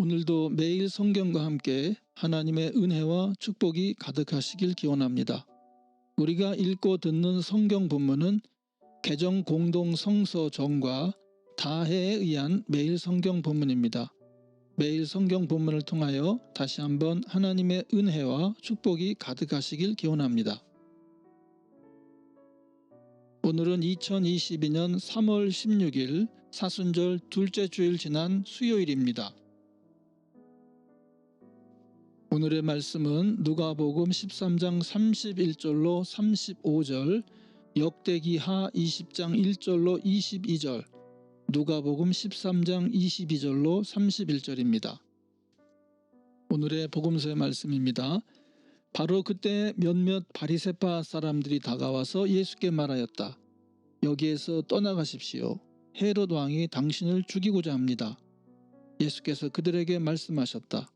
오늘도 매일 성경과 함께 하나님의 은혜와 축복이 가득하시길 기원합니다. 우리가 읽고 듣는 성경 본문은 개정 공동 성서 정과 다해에 의한 매일 성경 본문입니다. 매일 성경 본문을 통하여 다시 한번 하나님의 은혜와 축복이 가득하시길 기원합니다. 오늘은 2022년 3월 16일 사순절 둘째 주일 지난 수요일입니다. 오늘의 말씀은 누가복음 13장 31절로 35절, 역대기하 20장 1절로 22절, 누가복음 13장 22절로 31절입니다. 오늘의 복음서의 말씀입니다. 바로 그때 몇몇 바리새파 사람들이 다가와서 예수께 말하였다. 여기에서 떠나가십시오. 헤롯 왕이 당신을 죽이고자 합니다. 예수께서 그들에게 말씀하셨다.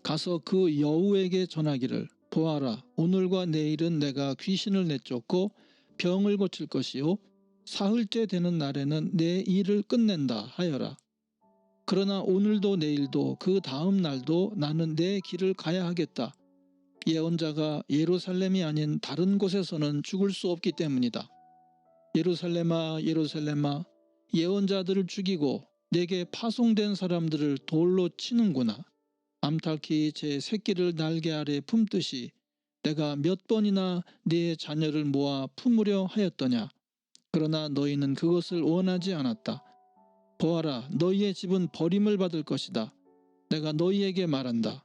가서 그 여우에게 전하기를 보아라, 오늘과 내일은 내가 귀신을 내쫓고 병을 고칠 것이요 사흘째 되는 날에는 내 일을 끝낸다 하여라. 그러나 오늘도 내일도 그 다음 날도 나는 내 길을 가야 하겠다. 예언자가 예루살렘이 아닌 다른 곳에서는 죽을 수 없기 때문이다. 예루살렘아 예루살렘아, 예언자들을 죽이고 내게 파송된 사람들을 돌로 치는구나. 암탉이 제 새끼를 날개 아래 품듯이 내가 몇 번이나 네 자녀를 모아 품으려 하였더냐. 그러나 너희는 그것을 원하지 않았다. 보아라, 너희의 집은 버림을 받을 것이다. 내가 너희에게 말한다.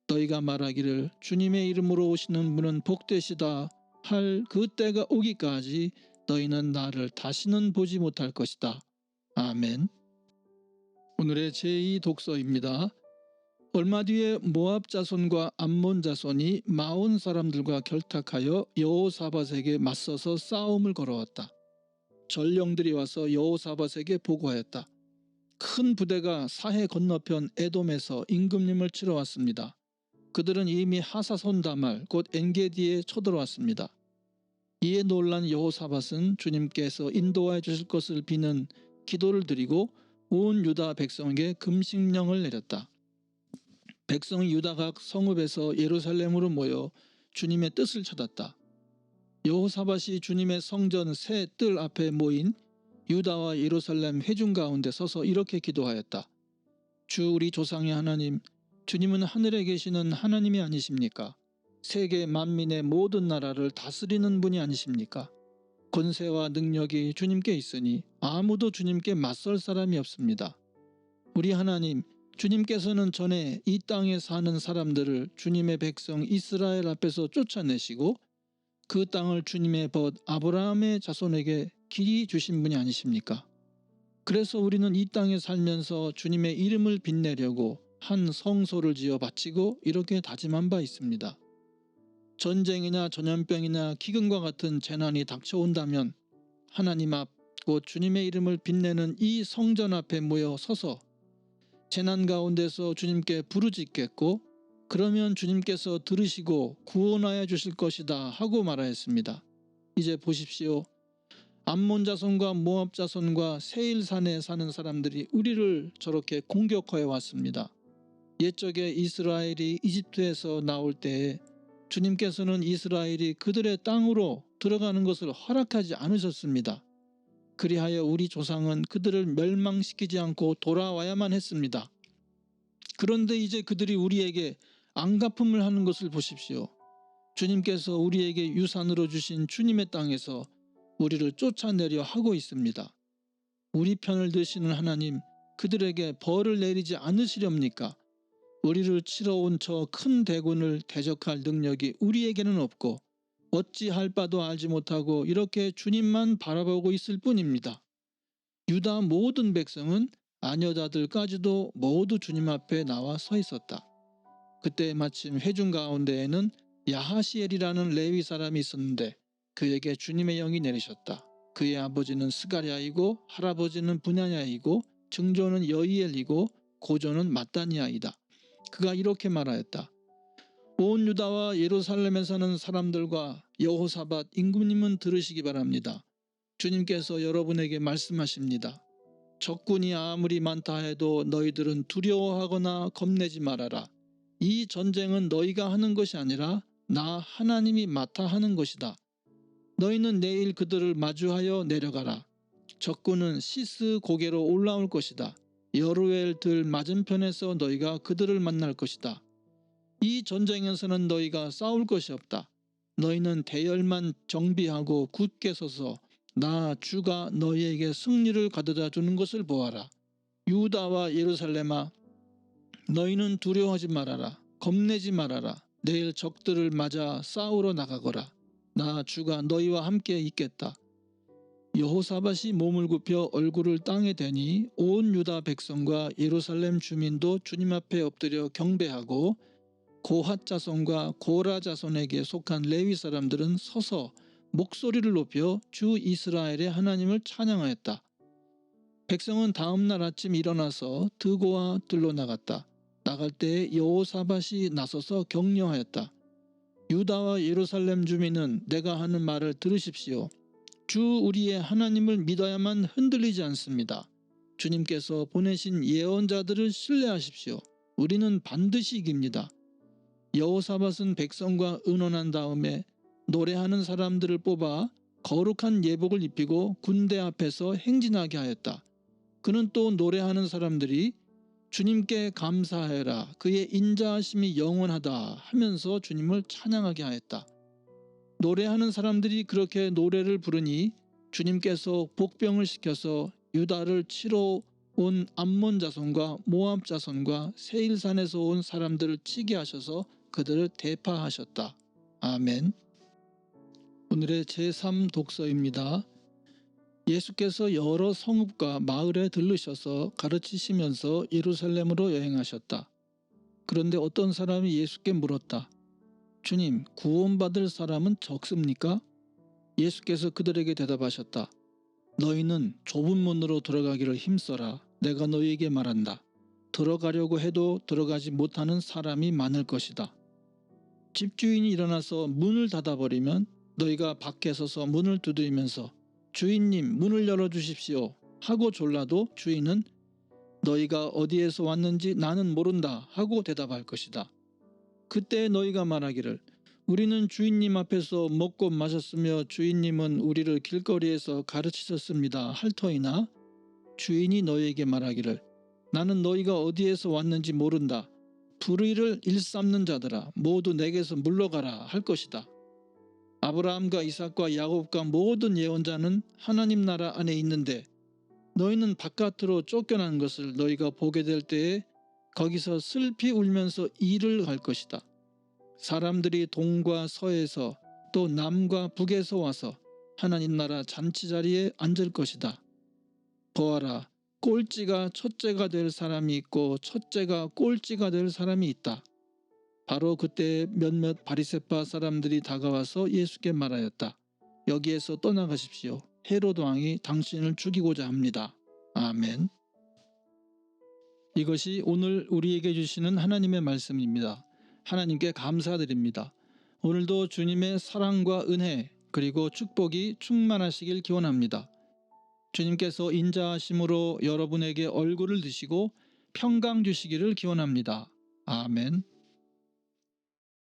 너희가 말하기를 주님의 이름으로 오시는 분은 복되시다 할 그 때가 오기까지 너희는 나를 다시는 보지 못할 것이다. 아멘. 오늘의 제2 독서입니다. 얼마 뒤에 모압 자손과 암몬 자손이 마온 사람들과 결탁하여 여호사밧에게 맞서서 싸움을 걸어왔다. 전령들이 와서 여호사밧에게 보고하였다. 큰 부대가 사해 건너편 에돔에서 임금님을 치러 왔습니다. 그들은 이미 하사손 다말 곧 엔게디에 쳐들어왔습니다. 이에 놀란 여호사밧은 주님께서 인도하여 주실 것을 비는 기도를 드리고 온 유다 백성에게 금식령을 내렸다. 백성이 유다 각 성읍에서 예루살렘으로 모여 주님의 뜻을 찾았다. 여호사밧이 주님의 성전 새 뜰 앞에 모인 유다와 예루살렘 회중 가운데 서서 이렇게 기도하였다. 주 우리 조상의 하나님, 주님은 하늘에 계시는 하나님이 아니십니까? 세계 만민의 모든 나라를 다스리는 분이 아니십니까? 권세와 능력이 주님께 있으니 아무도 주님께 맞설 사람이 없습니다. 우리 하나님, 주님께서는 전에 이 땅에 사는 사람들을 주님의 백성 이스라엘 앞에서 쫓아내시고 그 땅을 주님의 벗 아브라함의 자손에게 길이 주신 분이 아니십니까? 그래서 우리는 이 땅에 살면서 주님의 이름을 빛내려고 한 성소를 지어 바치고 이렇게 다짐한 바 있습니다. 전쟁이나 전염병이나 기근과 같은 재난이 닥쳐온다면 하나님 앞 곧 주님의 이름을 빛내는 이 성전 앞에 모여 서서 재난 가운데서 주님께 부르짖겠고 그러면 주님께서 들으시고 구원하여 주실 것이다 하고 말하였습니다. 이제 보십시오. 암몬 자손과 모압 자손과 세일산에 사는 사람들이 우리를 저렇게 공격하여 왔습니다. 옛적에 이스라엘이 이집트에서 나올 때에 주님께서는 이스라엘이 그들의 땅으로 들어가는 것을 허락하지 않으셨습니다. 그리하여 우리 조상은 그들을 멸망시키지 않고 돌아와야만 했습니다. 그런데 이제 그들이 우리에게 안갚음을 하는 것을 보십시오. 주님께서 우리에게 유산으로 주신 주님의 땅에서 우리를 쫓아내려 하고 있습니다. 우리 편을 드시는 하나님, 그들에게 벌을 내리지 않으시렵니까? 우리를 치러 온 저 큰 대군을 대적할 능력이 우리에게는 없고 어찌할 바도 알지 못하고 이렇게 주님만 바라보고 있을 뿐입니다. 유다 모든 백성은 아녀자들까지도 모두 주님 앞에 나와 서 있었다. 그때 마침 회중 가운데에는 야하시엘이라는 레위 사람이 있었는데 그에게 주님의 영이 내리셨다. 그의 아버지는 스가랴이고 할아버지는 분야냐이고 증조는 여이엘이고 고조는 마따니아이다. 그가 이렇게 말하였다. 온 유다와 예루살렘에 사는 사람들과 여호사밧 임금님은 들으시기 바랍니다. 주님께서 여러분에게 말씀하십니다. 적군이 아무리 많다 해도 너희들은 두려워하거나 겁내지 말아라. 이 전쟁은 너희가 하는 것이 아니라 나 하나님이 맡아 하는 것이다. 너희는 내일 그들을 마주하여 내려가라. 적군은 시스 고개로 올라올 것이다. 여루엘 들 맞은편에서 너희가 그들을 만날 것이다. 이 전쟁에서는 너희가 싸울 것이 없다. 너희는 대열만 정비하고 굳게 서서 나 주가 너희에게 승리를 가져다 주는 것을 보아라. 유다와 예루살렘아, 너희는 두려워하지 말아라. 겁내지 말아라. 내일 적들을 맞아 싸우러 나가거라. 나 주가 너희와 함께 있겠다. 여호사밧이 몸을 굽혀 얼굴을 땅에 대니 온 유다 백성과 예루살렘 주민도 주님 앞에 엎드려 경배하고 고핫 자손과 고라 자손에게 속한 레위 사람들은 서서 목소리를 높여 주 이스라엘의 하나님을 찬양하였다. 백성은 다음날 아침 일어나서 드고와 들로 나갔다. 나갈 때 여호사밧이 나서서 격려하였다. 유다와 예루살렘 주민은 내가 하는 말을 들으십시오. 주 우리의 하나님을 믿어야만 흔들리지 않습니다. 주님께서 보내신 예언자들을 신뢰하십시오. 우리는 반드시 이깁니다. 여호사밧은 백성과 의논한 다음에 노래하는 사람들을 뽑아 거룩한 예복을 입히고 군대 앞에서 행진하게 하였다. 그는 또 노래하는 사람들이 주님께 감사하여라, 그의 인자하심이 영원하다 하면서 주님을 찬양하게 하였다. 노래하는 사람들이 그렇게 노래를 부르니 주님께서 복병을 시켜서 유다를 치러 온 암몬 자손과 모압 자손과 세일산에서 온 사람들을 치게 하셔서 그들을 대파하셨다. 아멘. 오늘의 제3 독서입니다. 예수께서 여러 성읍과 마을에 들르셔서 가르치시면서 예루살렘으로 여행하셨다. 그런데 어떤 사람이 예수께 물었다. 주님, 구원받을 사람은 적습니까? 예수께서 그들에게 대답하셨다. 너희는 좁은 문으로 들어가기를 힘써라. 내가 너희에게 말한다. 들어가려고 해도 들어가지 못하는 사람이 많을 것이다. 집주인이 일어나서 문을 닫아버리면 너희가 밖에 서서 문을 두드리면서 주인님, 문을 열어주십시오 하고 졸라도 주인은 너희가 어디에서 왔는지 나는 모른다 하고 대답할 것이다. 그때 너희가 말하기를 우리는 주인님 앞에서 먹고 마셨으며 주인님은 우리를 길거리에서 가르치셨습니다 할 터이나 주인이 너희에게 말하기를 나는 너희가 어디에서 왔는지 모른다. 불의를 일삼는 자들아 모두 내게서 물러가라 할 것이다. 아브라함과 이삭과 야곱과 모든 예언자는 하나님 나라 안에 있는데 너희는 바깥으로 쫓겨난 것을 너희가 보게 될 때에 거기서 슬피 울면서 이를 갈 것이다. 사람들이 동과 서에서 또 남과 북에서 와서 하나님 나라 잔치 자리에 앉을 것이다. 보아라, 꼴찌가 첫째가 될 사람이 있고 첫째가 꼴찌가 될 사람이 있다. 바로 그때 몇몇 바리새파 사람들이 다가와서 예수께 말하였다. 여기에서 떠나가십시오. 헤롯 왕이 당신을 죽이고자 합니다. 아멘. 이것이 오늘 우리에게 주시는 하나님의 말씀입니다. 하나님께 감사드립니다. 오늘도 주님의 사랑과 은혜 그리고 축복이 충만하시길 기원합니다. 주님께서 인자하심으로 여러분에게 얼굴을 드시고 평강 주시기를 기원합니다. 아멘.